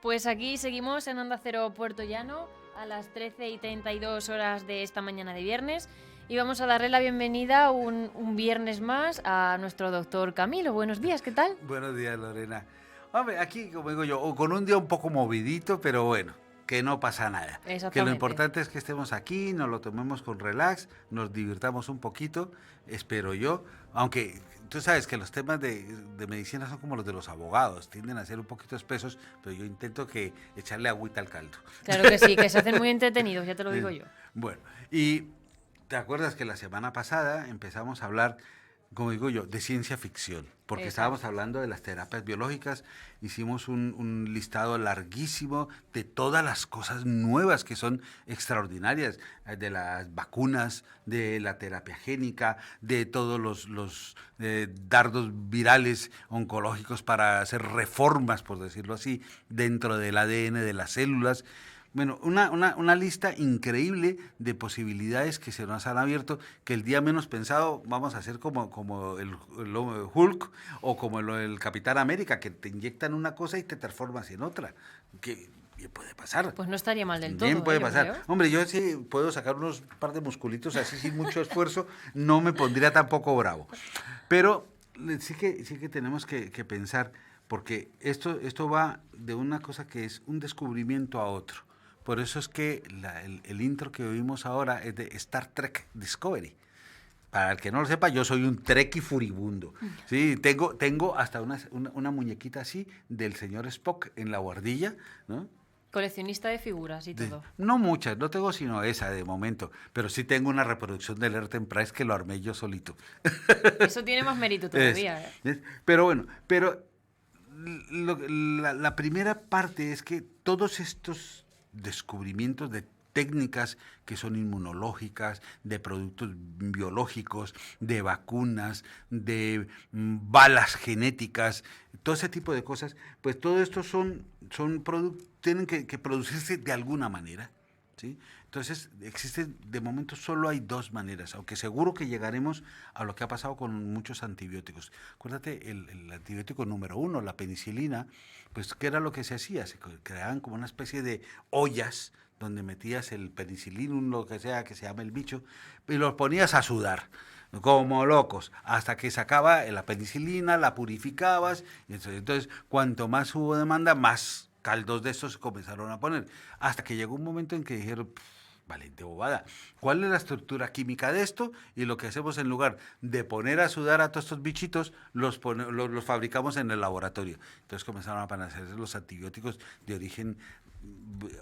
Pues aquí seguimos en Onda Cero Puerto Llano a las 13:32 de esta mañana de viernes y vamos a darle la bienvenida un viernes más a nuestro doctor Camilo. Buenos días, ¿qué tal? Buenos días, Lorena. Hombre, aquí, como digo yo, con un día un poco movidito, pero bueno, que no pasa nada. Que lo Exactamente. importante es que estemos aquí, nos lo tomemos con relax, nos divirtamos un poquito, espero yo, aunque tú sabes que los temas de medicina son como los de los abogados, tienden a ser un poquito espesos, pero yo intento que echarle agüita al caldo. Claro que sí, que se hacen muy entretenidos, ya te lo digo yo. Bueno, y te acuerdas que la semana pasada empezamos a hablar, como digo yo, de ciencia ficción, porque Exacto. estábamos hablando de las terapias biológicas, hicimos un listado larguísimo de todas las cosas nuevas que son extraordinarias, de las vacunas, de la terapia génica, de todos los dardos virales oncológicos para hacer reformas, por decirlo así, dentro del ADN de las células. Bueno, una lista increíble de posibilidades que se nos han abierto, que el día menos pensado vamos a hacer como el Hulk o como el Capitán América, que te inyectan una cosa y te transformas en otra. Que bien puede pasar. Pues no estaría mal del Bien todo, puede yo pasar. creo. Hombre, yo sí puedo sacar unos par de musculitos así sin mucho esfuerzo, no me pondría tampoco bravo. Pero sí que tenemos que pensar, porque esto va de una cosa que es un descubrimiento a otro. Por eso es que el intro que oímos ahora es de Star Trek Discovery. Para el que no lo sepa, yo soy un Trekkie furibundo. Sí, tengo hasta una muñequita así del señor Spock en la guardilla, ¿no? Coleccionista de figuras y todo. No muchas, no tengo sino esa de momento, pero sí tengo una reproducción del Enterprise que lo armé yo solito. Eso tiene más mérito Es, todavía, ¿eh? pero bueno, la primera parte es que todos estos descubrimientos de técnicas que son inmunológicas, de productos biológicos, de vacunas, de balas genéticas, todo ese tipo de cosas, pues todo esto tienen que producirse de alguna manera, ¿sí? Entonces, existen, de momento solo hay dos maneras, aunque seguro que llegaremos a lo que ha pasado con muchos antibióticos. Acuérdate, el antibiótico número 1, la penicilina, pues, ¿qué era lo que se hacía? Se creaban como una especie de ollas donde metías el penicilínum, lo que sea que se llama el bicho, y los ponías a sudar como locos, hasta que sacaba la penicilina, la purificabas, y entonces cuanto más hubo demanda, más caldos de estos se comenzaron a poner, hasta que llegó un momento en que dijeron, valiente bobada, ¿cuál es la estructura química de esto? Y lo que hacemos, en lugar de poner a sudar a todos estos bichitos, los fabricamos en el laboratorio. Entonces comenzaron a aparecer los antibióticos de origen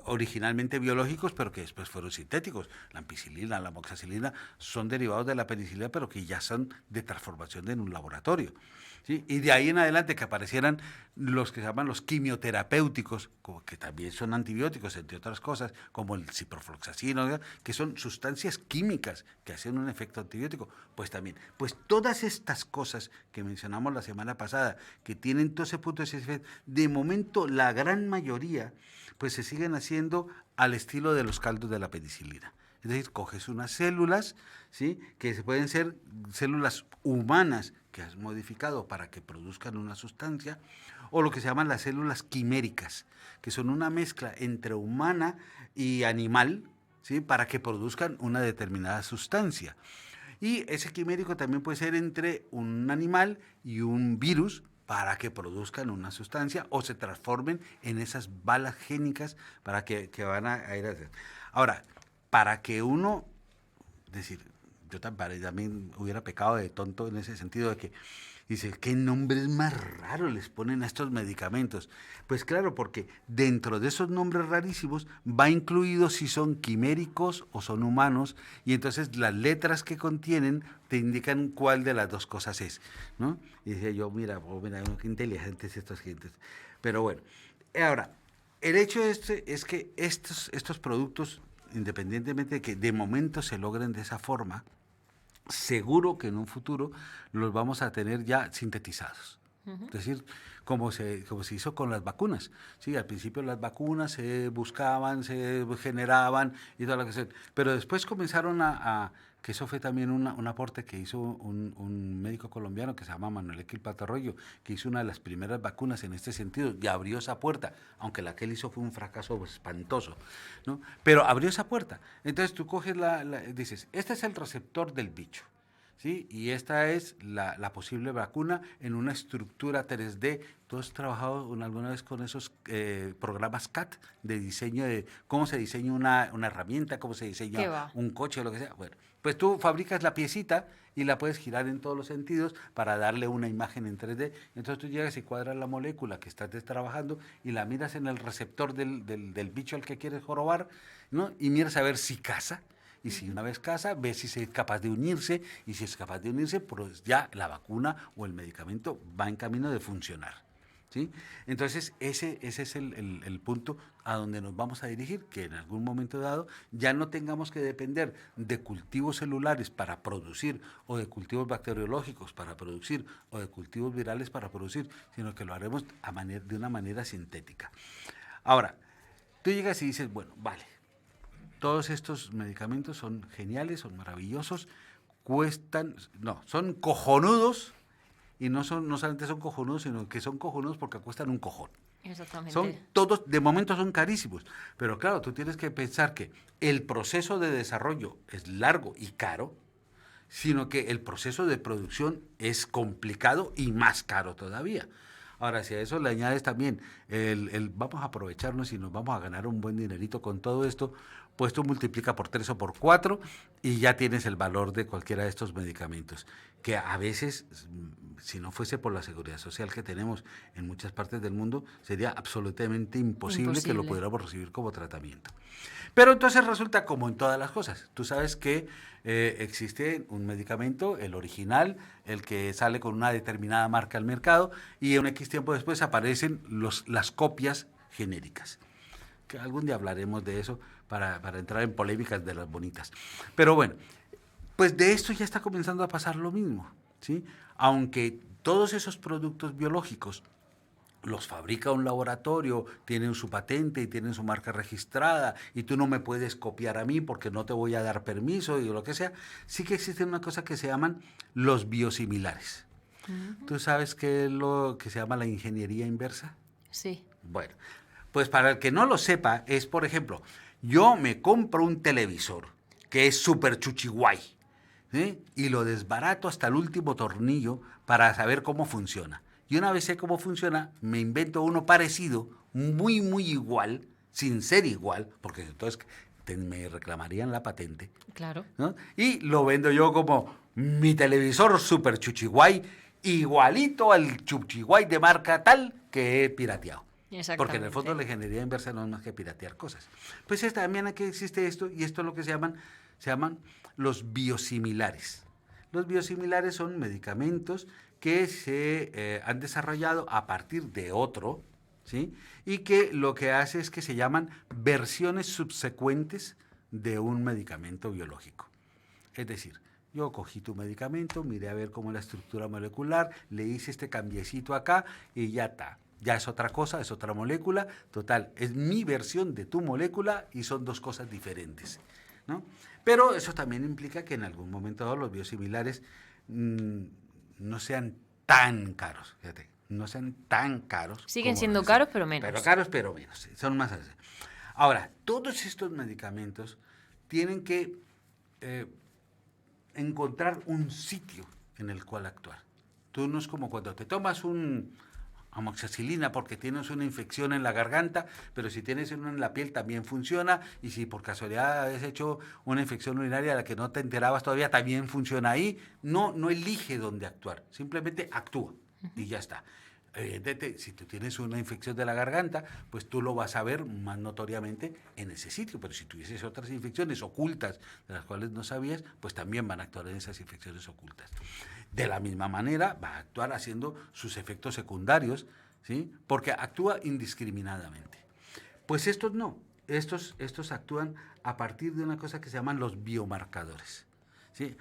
originalmente biológicos, pero que después fueron sintéticos. La ampicilina, la amoxicilina son derivados de la penicilina, pero que ya son de transformación en un laboratorio, ¿sí? Y de ahí en adelante que aparecieran los que se llaman los quimioterapéuticos, que también son antibióticos, entre otras cosas, como el ciprofloxacino, ¿no? Que son sustancias químicas que hacen un efecto antibiótico. Pues también, pues todas estas cosas que mencionamos la semana pasada, que tienen todo ese punto de momento la gran mayoría pues se siguen haciendo al estilo de los caldos de la penicilina. Es decir, coges unas células, ¿sí? Que pueden ser células humanas que has modificado para que produzcan una sustancia, o lo que se llaman las células quiméricas, que son una mezcla entre humana y animal, ¿sí? Para que produzcan una determinada sustancia. Y ese quimérico también puede ser entre un animal y un virus, para que produzcan una sustancia o se transformen en esas balas génicas para que van a ir a hacer. Ahora, para que uno, es decir, yo también hubiera pecado de tonto en ese sentido de que dice, ¿qué nombres más raros les ponen a estos medicamentos? Pues claro, porque dentro de esos nombres rarísimos va incluido si son quiméricos o son humanos, y entonces las letras que contienen te indican cuál de las dos cosas es, ¿no? Y decía yo, mira, qué inteligentes estas gentes. Pero bueno, ahora, el hecho es que estos productos, independientemente de que de momento se logren de esa forma, seguro que en un futuro los vamos a tener ya sintetizados. Es decir, como se hizo con las vacunas. Sí, al principio las vacunas se buscaban, se generaban y todo lo que sea, pero después comenzaron que eso fue también un aporte que hizo un médico colombiano que se llama Manuel Equil Patarroyo, que hizo una de las primeras vacunas en este sentido, y abrió esa puerta, aunque la que él hizo fue un fracaso espantoso, ¿no? Pero abrió esa puerta. Entonces tú coges dices, este es el receptor del bicho, ¿sí? Y esta es la posible vacuna en una estructura 3D. ¿Tú has trabajado alguna vez con esos programas CAT de diseño de cómo se diseña una herramienta, cómo se diseña un coche o lo que sea? Bueno, pues tú fabricas la piecita y la puedes girar en todos los sentidos para darle una imagen en 3D. Entonces tú llegas y cuadras la molécula que estás trabajando y la miras en el receptor del bicho al que quieres jorobar, ¿no? Y miras a ver si casa. Y si una vez casa, ves si es capaz de unirse, y si es capaz de unirse, pues ya la vacuna o el medicamento va en camino de funcionar, ¿sí? Entonces, ese es el punto a donde nos vamos a dirigir, que en algún momento dado ya no tengamos que depender de cultivos celulares para producir, o de cultivos bacteriológicos para producir, o de cultivos virales para producir, sino que lo haremos de una manera sintética. Ahora, tú llegas y dices, bueno, vale, todos estos medicamentos son geniales, son maravillosos, son cojonudos, y no solamente son cojonudos, sino que son cojonudos porque cuestan un cojón. Exactamente. De momento son carísimos, pero claro, tú tienes que pensar que el proceso de desarrollo es largo y caro, sino que el proceso de producción es complicado y más caro todavía. Ahora, si a eso le añades también vamos a aprovecharnos y nos vamos a ganar un buen dinerito con todo esto, pues tú multiplica por 3 o por 4 y ya tienes el valor de cualquiera de estos medicamentos, que a veces, si no fuese por la seguridad social que tenemos en muchas partes del mundo, sería absolutamente imposible que lo pudiéramos recibir como tratamiento. Pero entonces resulta como en todas las cosas. Tú sabes que existe un medicamento, el original, el que sale con una determinada marca al mercado, y un X tiempo después aparecen las copias genéricas. Que algún día hablaremos de eso para entrar en polémicas de las bonitas. Pero bueno, pues de esto ya está comenzando a pasar lo mismo, ¿sí? Aunque todos esos productos biológicos los fabrica un laboratorio, tienen su patente y tienen su marca registrada, y tú no me puedes copiar a mí porque no te voy a dar permiso y lo que sea, sí que existe una cosa que se llaman los biosimilares. ¿Tú sabes qué es lo que se llama la ingeniería inversa? Sí. Bueno, pues para el que no lo sepa, es, por ejemplo, yo me compro un televisor que es súper chuchiguay, ¿sí? Y lo desbarato hasta el último tornillo para saber cómo funciona. Y una vez sé cómo funciona, me invento uno parecido, muy, muy igual, sin ser igual, porque entonces me reclamarían la patente. Claro. ¿No? Y lo vendo yo como mi televisor super chuchiguay, igualito al chuchiguay de marca tal que he pirateado. Porque en el fondo la ingeniería inversa no es más que piratear cosas. Pues también aquí existe esto, y esto es lo que se llaman los biosimilares. Los biosimilares son medicamentos que se han desarrollado a partir de otro, ¿sí? Y que lo que hace es que se llaman versiones subsecuentes de un medicamento biológico. Es decir, yo cogí tu medicamento, miré a ver cómo es la estructura molecular, le hice este cambiecito acá y ya está. Ya es otra cosa, es otra molécula. Total, es mi versión de tu molécula y son dos cosas diferentes, ¿no? Pero eso también implica que en algún momento dado los biosimilares no sean tan caros, fíjate, no sean tan caros. Siguen siendo caros, pero menos. Pero caros, pero menos, son más así. Ahora, todos estos medicamentos tienen que encontrar un sitio en el cual actuar. Tú no es como cuando te tomas un amoxicilina porque tienes una infección en la garganta, pero si tienes uno en la piel también funciona, y si por casualidad has hecho una infección urinaria de la que no te enterabas todavía, también funciona ahí. No elige dónde actuar, simplemente actúa y ya está. Evidentemente, si tú tienes una infección de la garganta, pues tú lo vas a ver más notoriamente en ese sitio, pero si tuvieses otras infecciones ocultas de las cuales no sabías, pues también van a actuar en esas infecciones ocultas. De la misma manera va a actuar haciendo sus efectos secundarios, ¿sí? Porque actúa indiscriminadamente. Pues estos no, estos actúan a partir de una cosa que se llaman los biomarcadores, ¿sí?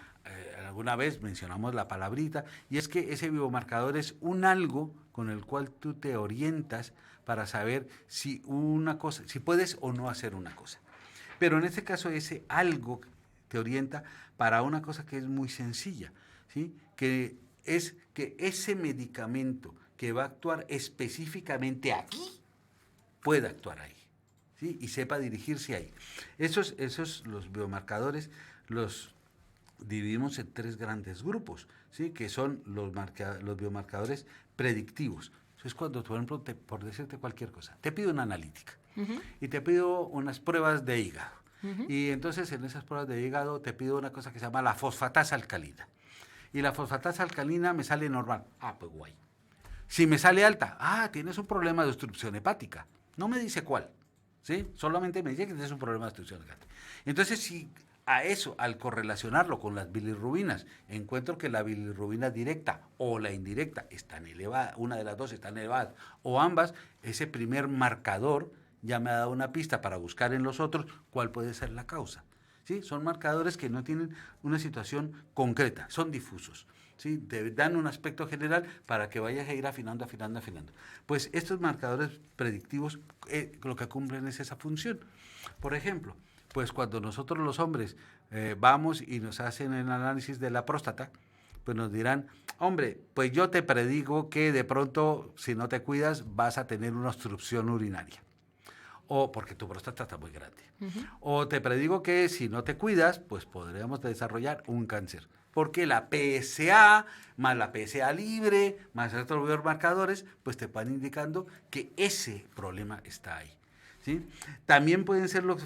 Alguna vez mencionamos la palabrita, y es que ese biomarcador es un algo con el cual tú te orientas para saber si puedes o no hacer una cosa. Pero en este caso ese algo te orienta para una cosa que es muy sencilla, ¿sí? Que es que ese medicamento que va a actuar específicamente aquí, pueda actuar ahí, ¿sí? Y sepa dirigirse ahí. Los biomarcadores, los dividimos en 3 grandes grupos, ¿sí? Que son los biomarcadores predictivos. Eso es cuando, por ejemplo, por decirte cualquier cosa, te pido una analítica y te pido unas pruebas de hígado. Y entonces en esas pruebas de hígado te pido una cosa que se llama la fosfatasa alcalina. Y la fosfatasa alcalina me sale normal. Ah, pues guay. Si me sale alta, tienes un problema de obstrucción hepática. No me dice cuál, ¿sí? Solamente me dice que tienes un problema de obstrucción hepática. Entonces, si a eso, al correlacionarlo con las bilirrubinas, encuentro que la bilirrubina directa o la indirecta están elevadas, una de las dos están elevadas, o ambas, ese primer marcador ya me ha dado una pista para buscar en los otros cuál puede ser la causa. ¿Sí? Son marcadores que no tienen una situación concreta, son difusos. ¿Sí? Te dan un aspecto general para que vayas a ir afinando. Pues estos marcadores predictivos lo que cumplen es esa función. Por ejemplo, pues cuando nosotros los hombres vamos y nos hacen el análisis de la próstata, pues nos dirán, hombre, pues yo te predigo que de pronto, si no te cuidas, vas a tener una obstrucción urinaria. O porque tu próstata está muy grande. O te predigo que si no te cuidas, pues podríamos desarrollar un cáncer. Porque la PSA, más la PSA libre, más otros biomarcadores, pues te van indicando que ese problema está ahí. ¿Sí? También pueden ser los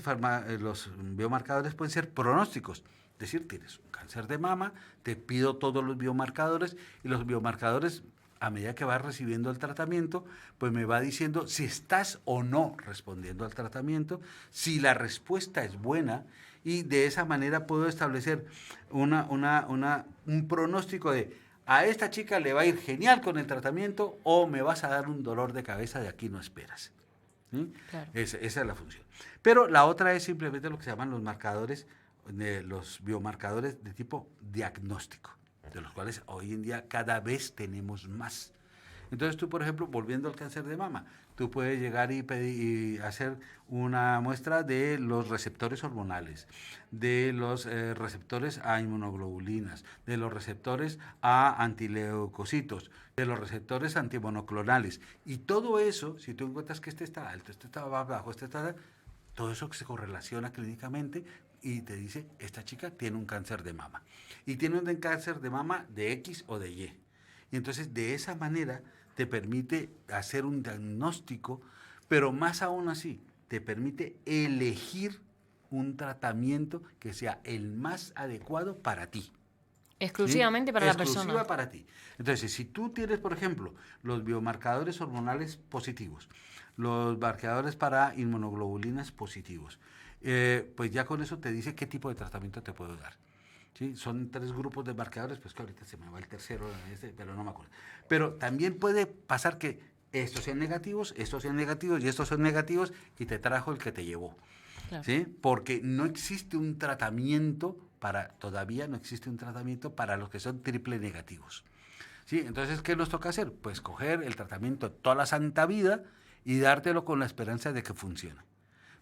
biomarcadores, pueden ser pronósticos. Es decir, tienes un cáncer de mama, te pido todos los biomarcadores y los biomarcadores, a medida que vas recibiendo el tratamiento, pues me va diciendo si estás o no respondiendo al tratamiento, si la respuesta es buena, y de esa manera puedo establecer un pronóstico de a esta chica le va a ir genial con el tratamiento o me vas a dar un dolor de cabeza de aquí no esperas. ¿Sí? Claro. Esa es la función. Pero la otra es simplemente lo que se llaman los biomarcadores de tipo diagnóstico, de los cuales hoy en día cada vez tenemos más. Entonces tú, por ejemplo, volviendo al cáncer de mama, tú puedes llegar y hacer una muestra de los receptores hormonales, de los receptores a inmunoglobulinas, de los receptores a antileucocitos, de los receptores antimonoclonales. Y todo eso, si tú encuentras que este está alto, este está bajo, este está... Todo eso que se correlaciona clínicamente y te dice, esta chica tiene un cáncer de mama. Y tiene un cáncer de mama de X o de Y. Y entonces, de esa manera, te permite hacer un diagnóstico, pero más aún así, te permite elegir un tratamiento que sea el más adecuado para ti. Exclusivamente ¿Sí? para la persona. Exclusiva para ti. Entonces, si tú tienes, por ejemplo, los biomarcadores hormonales positivos, los marcadores para inmunoglobulinas positivos, pues ya con eso te dice qué tipo de tratamiento te puedo dar. ¿Sí? Son 3 grupos de marcadores, pues que ahorita se me va el tercero, pero no me acuerdo. Pero también puede pasar que estos sean negativos y estos son negativos y te trajo el que te llevó. Claro. ¿Sí? Porque no existe un tratamiento todavía no existe un tratamiento para los que son triple negativos. ¿Sí? Entonces, ¿qué nos toca hacer? Pues coger el tratamiento toda la santa vida y dártelo con la esperanza de que funcione.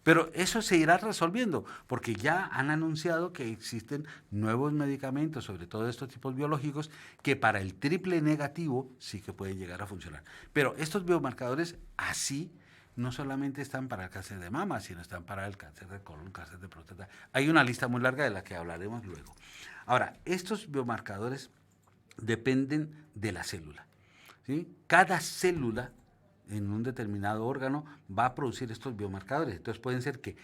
Pero eso se irá resolviendo, porque ya han anunciado que existen nuevos medicamentos, sobre todo estos tipos biológicos, que para el triple negativo sí que pueden llegar a funcionar. Pero estos biomarcadores así no solamente están para el cáncer de mama, sino están para el cáncer de colon, cáncer de próstata. Hay una lista muy larga de la que hablaremos luego. Ahora, estos biomarcadores dependen de la célula, ¿sí? Cada célula en un determinado órgano va a producir estos biomarcadores. Entonces pueden ser que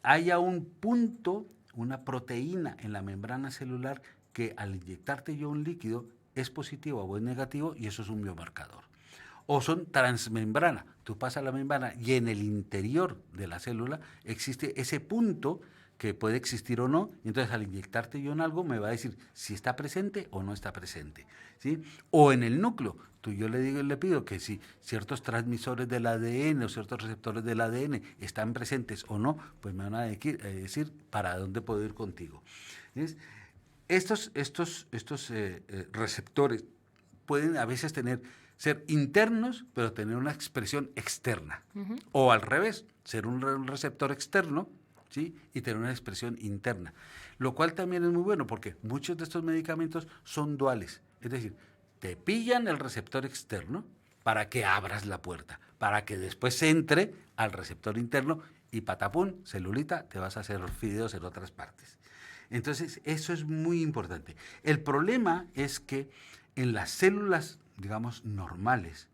haya un punto, una proteína en la membrana celular que al inyectarte yo un líquido es positivo o es negativo y eso es un biomarcador. O son transmembrana. Tú pasas la membrana y en el interior de la célula existe ese punto que puede existir o no, y entonces al inyectarte yo en algo me va a decir si está presente o no está presente, ¿sí? O en el núcleo, yo le pido que si ciertos transmisores del ADN o ciertos receptores del ADN están presentes o no, pues me van a decir para dónde puedo ir contigo. ¿Ves? Estos receptores pueden a veces ser internos, pero tener una expresión externa. O al revés, ser un receptor externo ¿sí? Y tener una expresión interna. Lo cual también es muy bueno porque muchos de estos medicamentos son duales. Es decir, te pillan el receptor externo para que abras la puerta, para que después entre al receptor interno y patapún, celulita, te vas a hacer fideos en otras partes. Entonces, eso es muy importante. El problema es que en las células, digamos, normales,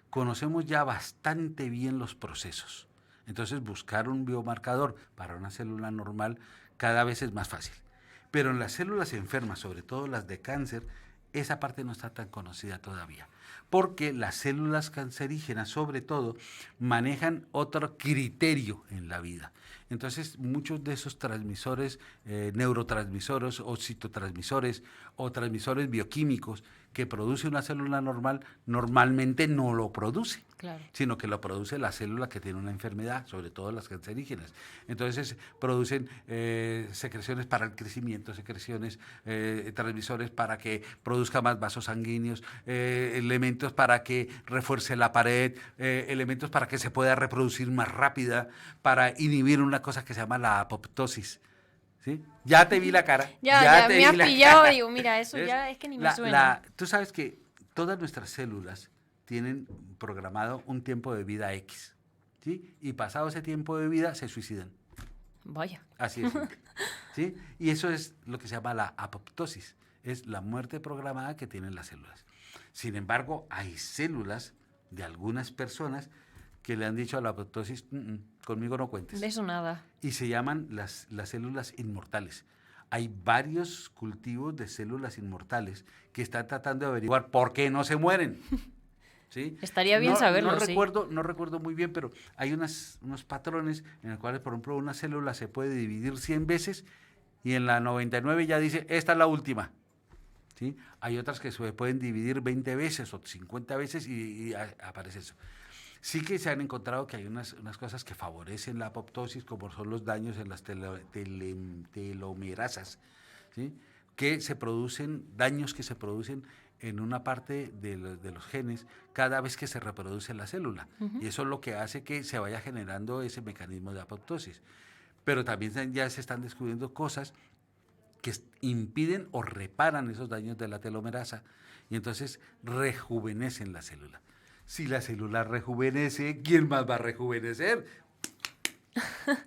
conocemos ya bastante bien los procesos. Entonces, buscar un biomarcador para una célula normal cada vez es más fácil. Pero en las células enfermas, sobre todo las de cáncer, esa parte no está tan conocida todavía. Porque las células cancerígenas, sobre todo, manejan otro criterio en la vida. Entonces, muchos de esos transmisores, neurotransmisores o citotransmisores o transmisores bioquímicos que produce una célula normal, normalmente no lo produce, Claro. sino que lo produce la célula que tiene una enfermedad, sobre todo las cancerígenas. Entonces, producen secreciones para el crecimiento, secreciones, transmisores para que produzca más vasos sanguíneos, elementos para que refuerce la pared, elementos para que se pueda reproducir más rápida, para inhibir una cosa que se llama la apoptosis. ¿Sí? Ya te vi la cara. Ya te me has vi la pillado, cara. digo, mira, eso ¿Ves? ya es que ni me suena. Tú sabes que todas nuestras células tienen programado un tiempo de vida X, ¿sí? Y pasado ese tiempo de vida se suicidan. Vaya. Así es. ¿Sí? Y eso es lo que se llama la apoptosis, es la muerte programada que tienen las células. Sin embargo, hay células de algunas personas que le han dicho a la apoptosis, conmigo no cuentes. De eso nada. Y se llaman las células inmortales. Hay varios cultivos de células inmortales que están tratando de averiguar por qué no se mueren. ¿Sí? Estaría bien saberlo, sí. No recuerdo muy bien, pero hay unos patrones en los cuales, por ejemplo, una célula se puede dividir 100 veces y en la 99 ya dice, esta es la última. ¿Sí? Hay otras que se pueden dividir 20 veces o 50 veces y aparece eso. Sí que se han encontrado que hay unas cosas que favorecen la apoptosis, como son los daños en las telomerasas, ¿sí? Que se producen, daños que se producen en una parte de los genes cada vez que se reproduce la célula. Y eso es lo que hace que se vaya generando ese mecanismo de apoptosis. Pero también ya se están descubriendo cosas que impiden o reparan esos daños de la telomerasa y entonces rejuvenecen la célula. Si la célula rejuvenece, ¿quién más va a rejuvenecer?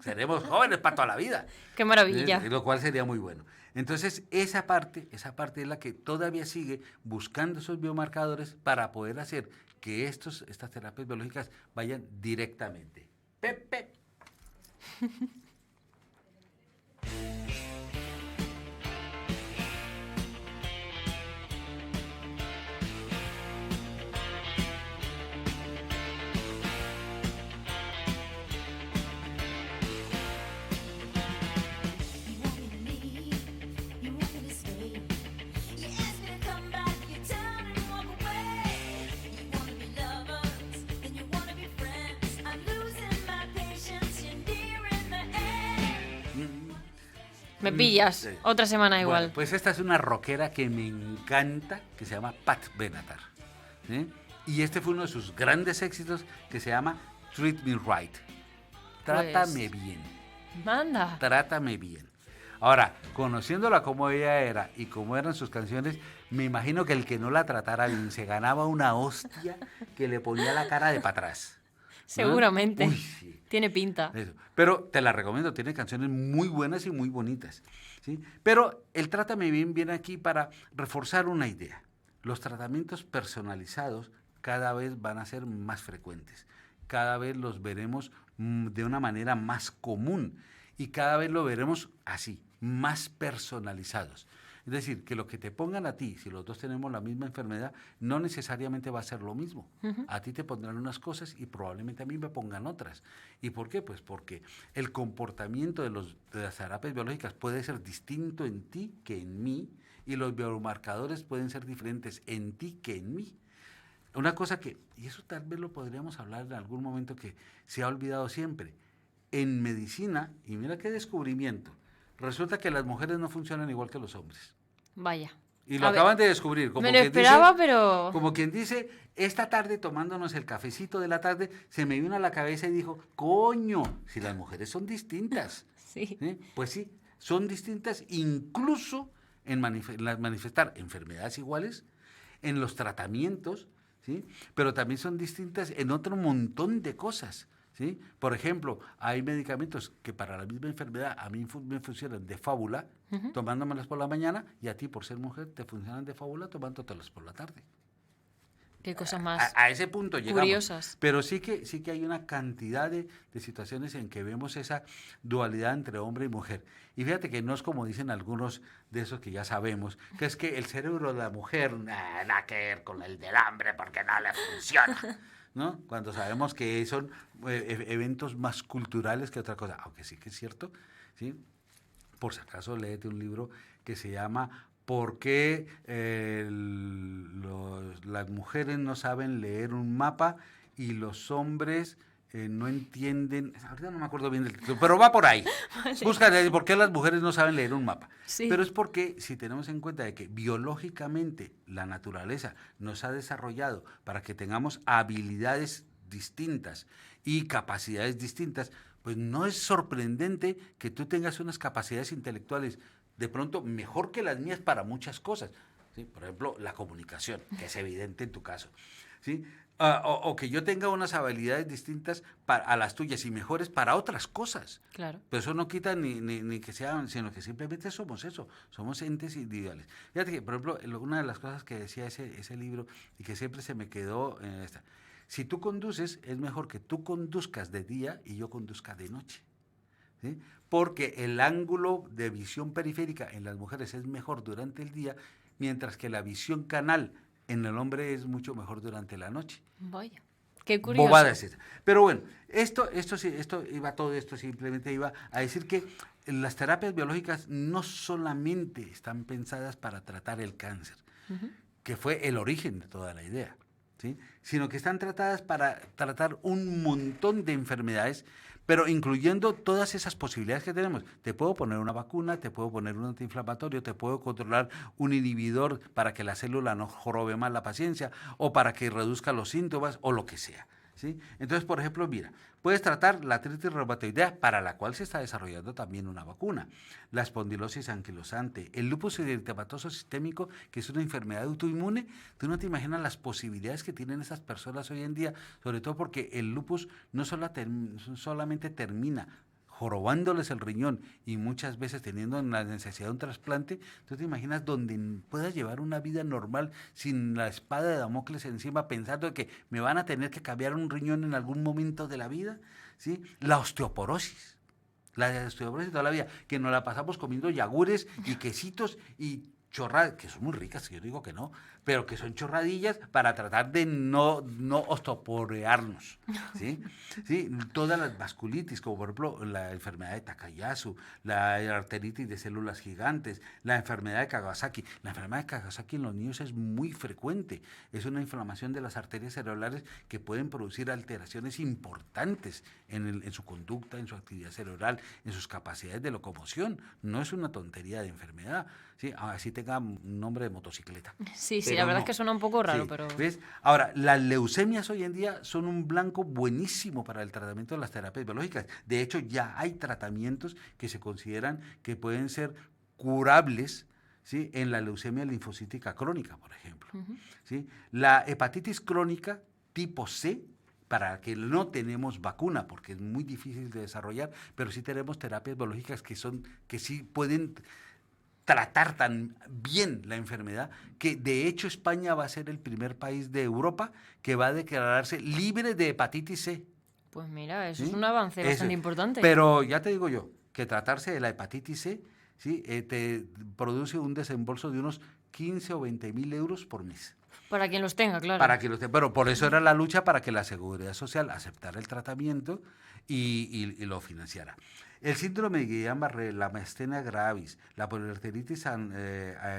Seremos jóvenes para toda la vida. Qué maravilla. Lo cual sería muy bueno. Entonces, esa parte es la que todavía sigue buscando esos biomarcadores para poder hacer que estas terapias biológicas vayan directamente. Pepe. Me pillas. Sí. Otra semana igual. Bueno, pues esta es una rockera que me encanta, que se llama Pat Benatar. ¿Sí? Y este fue uno de sus grandes éxitos, que se llama Treat Me Right. Trátame bien. Manda. Trátame bien. Ahora, conociéndola como ella era y cómo eran sus canciones, me imagino que el que no la tratara bien se ganaba una hostia que le ponía la cara de para atrás. Seguramente. Uy, sí. Tiene pinta. Eso. Pero te la recomiendo, tiene canciones muy buenas y muy bonitas. ¿Sí? Pero el Trátame Bien viene aquí para reforzar una idea. Los tratamientos personalizados cada vez van a ser más frecuentes. Cada vez los veremos de una manera más común y cada vez lo veremos así, más personalizados. Es decir, que lo que te pongan a ti, si los dos tenemos la misma enfermedad, no necesariamente va a ser lo mismo. A ti te pondrán unas cosas y probablemente a mí me pongan otras. ¿Y por qué? Pues porque el comportamiento de las terapias biológicas puede ser distinto en ti que en mí y los biomarcadores pueden ser diferentes en ti que en mí. Una cosa que, y eso tal vez lo podríamos hablar en algún momento que se ha olvidado siempre, en medicina, y mira qué descubrimiento, resulta que las mujeres no funcionan igual que los hombres. Vaya. Y lo A ver, acaban de descubrir. Como me lo quien esperaba, dice, pero... como quien dice, esta tarde tomándonos el cafecito de la tarde, se me vino a la cabeza y dijo, coño, si las mujeres son distintas. Sí. ¿Sí? Pues sí, son distintas incluso en manifestar enfermedades iguales, en los tratamientos, ¿sí? Pero también son distintas en otro montón de cosas. ¿Sí? Por ejemplo, hay medicamentos que para la misma enfermedad a mí me funcionan de fábula, tomándomelas por la mañana, y a ti, por ser mujer, te funcionan de fábula tomándotelas por la tarde. Qué cosas más A ese punto llegamos. curiosas. Pero sí que hay una cantidad de situaciones en que vemos esa dualidad entre hombre y mujer. Y fíjate que no es como dicen algunos de esos que ya sabemos, que es que el cerebro de la mujer nada que ver con el del hombre porque no le funciona. ¿No? Cuando sabemos que son eventos más culturales que otra cosa, aunque sí que es cierto, ¿sí? Por si acaso léete un libro que se llama ¿Por qué las mujeres no saben leer un mapa y los hombres no entienden? Ahorita no me acuerdo bien del título, pero va por ahí. Vale. Búscale por qué las mujeres no saben leer un mapa. Sí. Pero es porque si tenemos en cuenta de que biológicamente la naturaleza nos ha desarrollado para que tengamos habilidades distintas y capacidades distintas, pues no es sorprendente que tú tengas unas capacidades intelectuales de pronto mejor que las mías para muchas cosas. ¿Sí? Por ejemplo, la comunicación, que es evidente en tu caso. ¿Sí? O que yo tenga unas habilidades distintas a las tuyas y mejores para otras cosas. Claro. Pero eso no quita ni que sean, sino que simplemente somos eso, somos entes individuales. Fíjate que, por ejemplo, una de las cosas que decía ese libro y que siempre se me quedó en esta, si tú conduces, es mejor que tú conduzcas de día y yo conduzca de noche. ¿Sí? Porque el ángulo de visión periférica en las mujeres es mejor durante el día, mientras que la visión canal en el hombre es mucho mejor durante la noche. Vaya, qué curioso. Bobada es esta. Pero bueno, todo esto simplemente iba a decir que las terapias biológicas no solamente están pensadas para tratar el cáncer, que fue el origen de toda la idea, ¿sí? Sino que están tratadas para tratar un montón de enfermedades, pero incluyendo todas esas posibilidades que tenemos. Te puedo poner una vacuna, te puedo poner un antiinflamatorio, te puedo controlar un inhibidor para que la célula no jorobe más la paciencia, o para que reduzca los síntomas, o lo que sea. ¿Sí? Entonces, por ejemplo, mira, puedes tratar la artritis reumatoidea, para la cual se está desarrollando también una vacuna, la espondilosis anquilosante, el lupus eritematoso sistémico, que es una enfermedad autoinmune. Tú no te imaginas las posibilidades que tienen esas personas hoy en día, sobre todo porque el lupus no solamente termina jorobándoles el riñón y muchas veces teniendo la necesidad de un trasplante. ¿Tú te imaginas donde puedas llevar una vida normal sin la espada de Damocles encima, pensando que me van a tener que cambiar un riñón en algún momento de la vida? ¿Sí? La osteoporosis toda la vida, que nos la pasamos comiendo yagures y quesitos y chorradas, que son muy ricas, yo digo que no, pero que son chorradillas para tratar de no osteoporoarnos, ¿sí? ¿Sí? Todas las vasculitis, como por ejemplo la enfermedad de Takayasu, la arteritis de células gigantes, la enfermedad de Kawasaki. La enfermedad de Kawasaki en los niños es muy frecuente, es una inflamación de las arterias cerebrales que pueden producir alteraciones importantes en su conducta, en su actividad cerebral, en sus capacidades de locomoción. No es una tontería de enfermedad, ¿sí? Así tenga un nombre de motocicleta. Sí, la verdad es que suena un poco raro, sí, pero... ¿ves? Ahora, las leucemias hoy en día son un blanco buenísimo para el tratamiento de las terapias biológicas. De hecho, ya hay tratamientos que se consideran que pueden ser curables, ¿sí? En la leucemia linfocítica crónica, por ejemplo. ¿Sí? La hepatitis crónica tipo C, para que no tenemos vacuna, porque es muy difícil de desarrollar, pero sí tenemos terapias biológicas que sí pueden tratar tan bien la enfermedad, que de hecho España va a ser el primer país de Europa que va a declararse libre de hepatitis C. Pues mira, eso es un avance bastante importante. Pero ya te digo yo, que tratarse de la hepatitis C, ¿sí? Te produce un desembolso de unos 15 o 20 mil euros por mes. Para quien los tenga, claro. Para quien los tenga, pero por eso era la lucha para que la Seguridad Social aceptara el tratamiento y lo financiara. El síndrome de Guillain-Barré, la miastenia gravis, la poliarteritis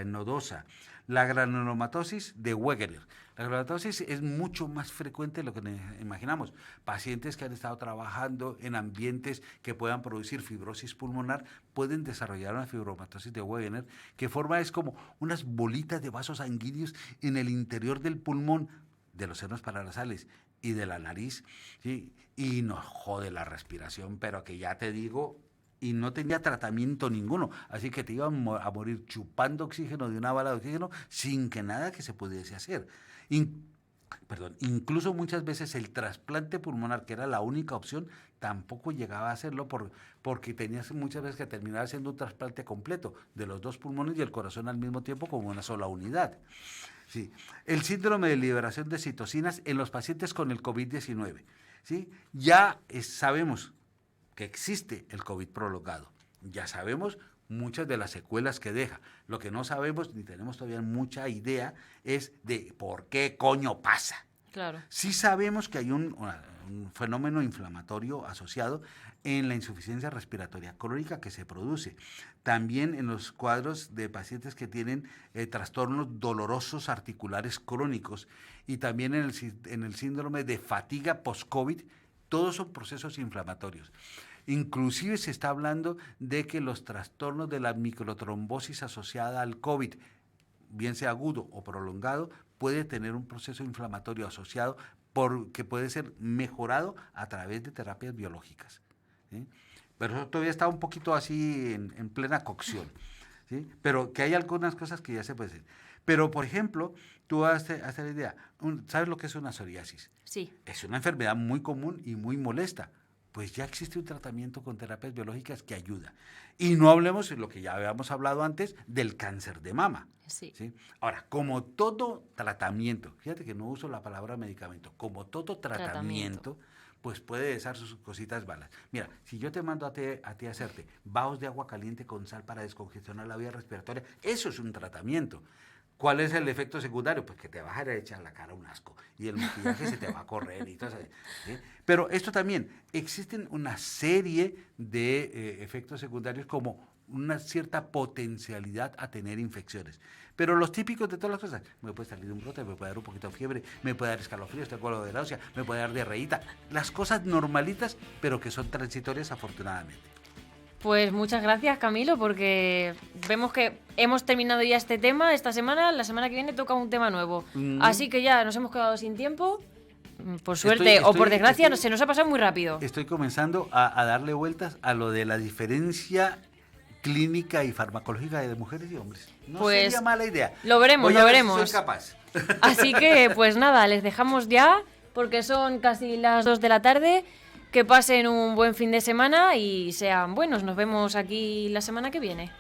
nodosa, la granulomatosis de Wegener. La granulomatosis es mucho más frecuente de lo que imaginamos. Pacientes que han estado trabajando en ambientes que puedan producir fibrosis pulmonar pueden desarrollar una fibromatosis de Wegener, que forma es como unas bolitas de vasos sanguíneos en el interior del pulmón, de los senos paranasales y de la nariz, ¿sí? Y nos jode la respiración, pero que ya te digo, y no tenía tratamiento ninguno, así que te iban a morir chupando oxígeno de una bala de oxígeno sin que nada que se pudiese hacer. Incluso muchas veces el trasplante pulmonar, que era la única opción, tampoco llegaba a hacerlo porque tenías muchas veces que terminar haciendo un trasplante completo de los dos pulmones y el corazón al mismo tiempo como una sola unidad. Sí. El síndrome de liberación de citocinas en los pacientes con el COVID-19. ¿Sí? Ya sabemos que existe el COVID prolongado. Ya sabemos muchas de las secuelas que deja. Lo que no sabemos, ni tenemos todavía mucha idea, es de por qué coño pasa. Claro. Sí sabemos que hay un fenómeno inflamatorio asociado en la insuficiencia respiratoria crónica que se produce. También en los cuadros de pacientes que tienen trastornos dolorosos articulares crónicos y también en el síndrome de fatiga post-COVID, todos son procesos inflamatorios. Inclusive se está hablando de que los trastornos de la microtrombosis asociada al COVID, bien sea agudo o prolongado, puede tener un proceso inflamatorio asociado que puede ser mejorado a través de terapias biológicas, ¿sí? Pero eso todavía está un poquito así en plena cocción, ¿sí? Pero que hay algunas cosas que ya se pueden hacer. Pero, por ejemplo, tú hazte la idea, ¿sabes lo que es una psoriasis? Sí. Es una enfermedad muy común y muy molesta. Pues ya existe un tratamiento con terapias biológicas que ayuda. Y no hablemos de lo que ya habíamos hablado antes, del cáncer de mama. Sí. ¿Sí? Ahora, como todo tratamiento, fíjate que no uso la palabra medicamento, como todo tratamiento, pues puede dejar sus cositas malas. Mira, si yo te mando a ti a hacerte vaos de agua caliente con sal para descongestionar la vía respiratoria, eso es un tratamiento. ¿Cuál es el efecto secundario? Pues que te vas a echar la cara un asco y el maquillaje se te va a correr y todo eso, ¿sí? Pero esto también, existen una serie de efectos secundarios como una cierta potencialidad a tener infecciones. Pero los típicos de todas las cosas, me puede salir un brote, me puede dar un poquito de fiebre, me puede dar escalofríos, tengo algo de náusea, me puede dar diarreíta, las cosas normalitas, pero que son transitorias afortunadamente. Pues muchas gracias, Camilo, porque vemos que hemos terminado ya este tema esta semana. La semana que viene toca un tema nuevo. Así que ya nos hemos quedado sin tiempo. Por suerte o por desgracia, se nos ha pasado muy rápido. Estoy comenzando a darle vueltas a lo de la diferencia clínica y farmacológica de mujeres y hombres. No sería mala idea. Lo veremos, lo veremos. Si soy capaz. Así que, pues nada, les dejamos ya, porque son casi las 2 de la tarde. Que pasen un buen fin de semana y sean buenos. Nos vemos aquí la semana que viene.